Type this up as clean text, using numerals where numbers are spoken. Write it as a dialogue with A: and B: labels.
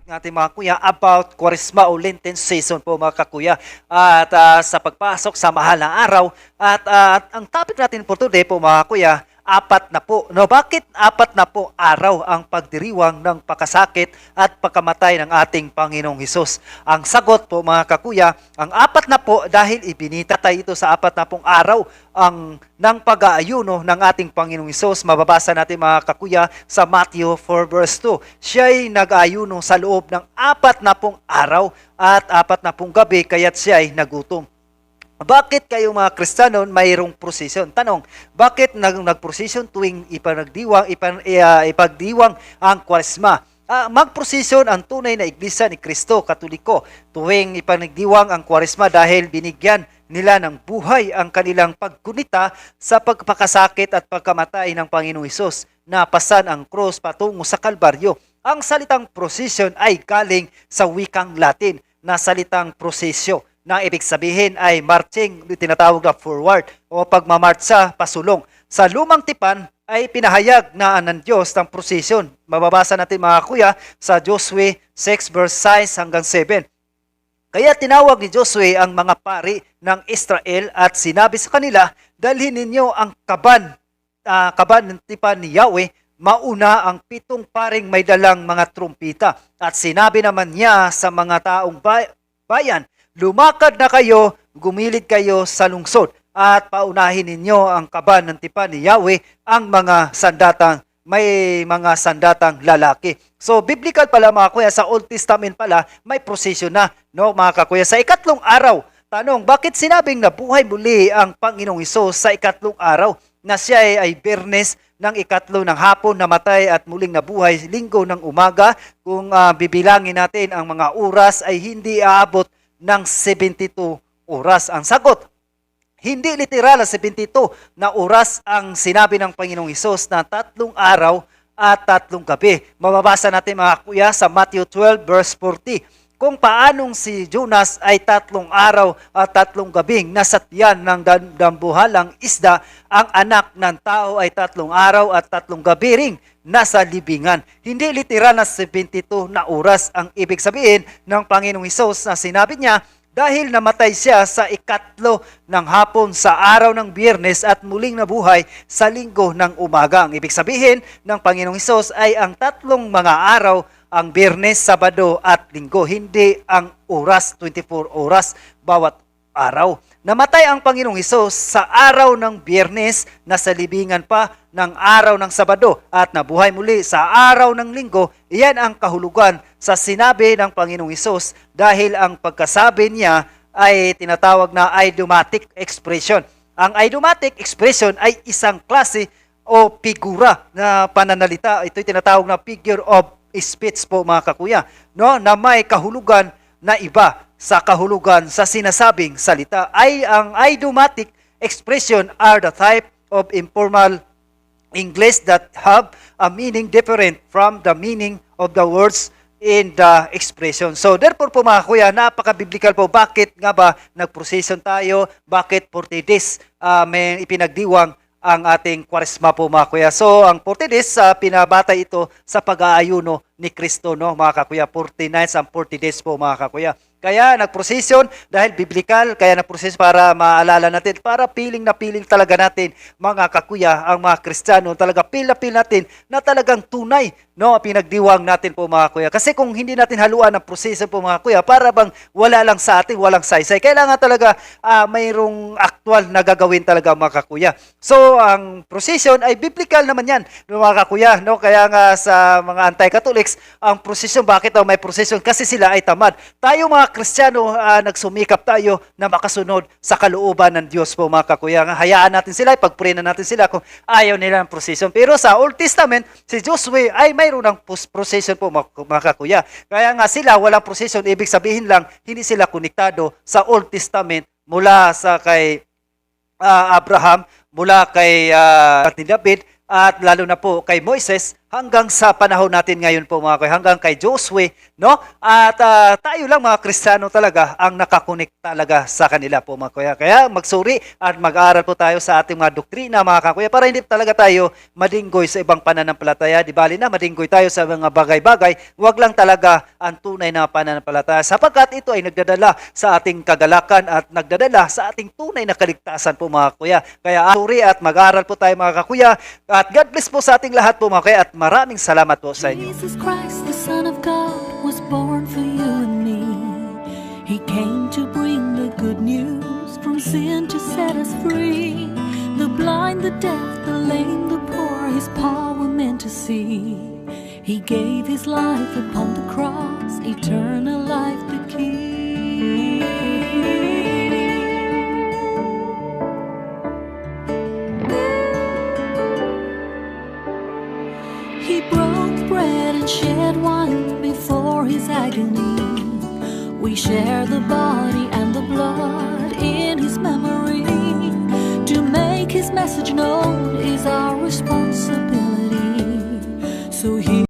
A: ng ating mga kuya about Kwaresma o Lenten season po mga kakuya. At sa pagpasok sa mahal na araw at ang topic natin po today po mga kuya, apat na po. No, bakit apat na po araw ang pagdiriwang ng pakasakit at pagkamatay ng ating Panginoong Hesus? Ang sagot po mga kakuya, ang apat na po dahil ibinitatay ito sa apat na pong araw ang ng pag-aayuno ng ating Panginoong Hesus. Mababasa natin mga kakuya sa Matthew 4 verse 2. Siya'y nag-aayuno sa loob ng apat na pong araw at apat na pong gabi kaya't siya'y nagutom. Bakit kayo mga Kristiyano mayroong prosesyon? Tanong, bakit nagprosesyon tuwing ipagdiwang ang Kwaresma? Magprosesyon ang tunay na iglesia ni Kristo, Katoliko, tuwing ipagdiwang ang Kwaresma dahil binigyan nila ng buhay ang kanilang pagkunita sa pagpakasakit at pagkamatay ng Panginoong Hesus na pasan ang krus patungo sa Kalbaryo. Ang salitang prosesyon ay galing sa wikang Latin na salitang prosesyo, na ibig sabihin ay marching, tinatawag na forward o pagmamartsa pasulong. Sa lumang tipan ay pinahayag na ng Diyos ng prosesyon. Mababasa natin mga kuya sa Josue 6 verse 6 hanggang 7. Kaya tinawag ni Josue ang mga pari ng Israel at sinabi sa kanila, dalhin ninyo ang kaban ng tipan ni Yahweh, mauna ang 7 paring may dalang mga trumpita. At sinabi naman niya sa mga taong bayan, lumakad na kayo, gumilid kayo sa lungsod, at paunahin ninyo ang kaban ng tipan ni Yahweh, ang may mga sandatang lalaki. So, biblical pala mga kuya, sa Old Testament pala, may prosesyon na, no, mga kakuya. Sa ikatlong araw, tanong, bakit sinabing nabuhay muli ang Panginoong Hesus sa ikatlong araw, na siya ay Biyernes ng ikatlo ng hapon namatay at muling nabuhay linggo ng umaga? Kung bibilangin natin ang mga oras ay hindi aabot ng 72 oras. Ang sagot, hindi literal na 72 na oras ang sinabi ng Panginoong Hesus na 3 araw at 3 gabi. Mababasa natin mga kuya sa Matthew 12 verse 40. Kung paanong si Jonas ay 3 araw at 3 gabing nasa tiyan ng dambuhalang isda, ang anak ng tao ay 3 araw at 3 gabi ring nasa libingan. Hindi literal na 72 na oras ang ibig sabihin ng Panginoong Hesus na sinabi niya dahil namatay siya sa ikatlo ng hapon sa araw ng Biyernes at muling nabuhay sa linggo ng umaga. Ang ibig sabihin ng Panginoong Hesus ay ang 3 mga araw, ang Biyernes, Sabado at Linggo, hindi ang oras, 24 oras bawat araw. Namatay ang Panginoong Hesus sa araw ng Biyernes, nasa libingan pa ng araw ng Sabado at nabuhay muli sa araw ng Linggo. Iyan ang kahulugan sa sinabi ng Panginoong Hesus dahil ang pagkasabi niya ay tinatawag na idiomatic expression. Ang idiomatic expression ay isang klase o figura na pananalita. Ito'y tinatawag na figure of speech po mga kakuya, no, na may kahulugan na iba sa kahulugan sa sinasabing salita. Ang idiomatic expression are the type of informal English that have a meaning different from the meaning of the words in the expression. So therefore po mga kuya, napaka-biblical po. Bakit nga ba nag-procession tayo? Bakit 40 days may ipinagdiwang ang ating Kwaresma po mga kuya? So ang 40 days, pinabatay ito sa pag-aayuno ni Kristo, no, mga kakuya. 40 nights and 40 days po mga kakuya. Kaya nagprosesyon dahil biblical, kaya nagprosesyon para maalala natin, para piling na piling talaga natin mga kakuya, ang mga Kristiyano, talaga pil na pil natin na talagang tunay, no, pinagdiwang natin po mga kuya. Kasi kung hindi natin haluan ng proseso po mga kuya, para bang wala lang sa atin, walang saysay. Kailangan talaga mayroong aktual na gagawin talaga mga kakuya. So ang prosesyon ay biblical naman yan, no, mga kakuya, no? Kaya nga sa mga anti-Catholics, ang prosesyon, bakit daw may prosesyon? Kasi sila ay tamad. Tayo mga Kristiyano, nagsumikap tayo na makasunod sa kalooban ng Diyos po mga kakuya. Hayaan natin sila, ipag-pray na natin sila kung ayaw nila ng prosesyon. Pero sa Old Testament, si Josue ay mayroon ng prosesyon po mga kakuya. Kaya nga sila walang prosesyon, ibig sabihin lang hindi sila konektado sa Old Testament mula sa kay Abraham, mula kay David, at lalo na po kay Moises hanggang sa panahon natin ngayon po mga kuya, hanggang kay Josue, no? At tayo lang mga Kristiyano talaga ang nakakonek talaga sa kanila po mga kuya. Kaya magsuri at mag-aaral po tayo sa ating mga doktrina mga kakuya para hindi talaga tayo madinggoy sa ibang pananampalataya. Di bali na madinggoy tayo sa mga bagay-bagay, wag lang talaga ang tunay na pananampalataya sapagkat ito ay nagdadala sa ating kagalakan at nagdadala sa ating tunay na kaligtasan po mga kuya. Kaya suri at mag-aaral po tayo mga kakuya at God bless po sa ating lahat po mga kuya at maraming salamat po sa inyo.
B: Jesus Christ, the Son of God, was born for you and me. He came to bring the good news, from sin to set us free. The blind, the deaf, the lame, the poor, His power meant to see. He gave His life upon the cross, eternal life the key. He broke bread and shed wine before His agony. We share the body and the blood in His memory. To make His message known is our response.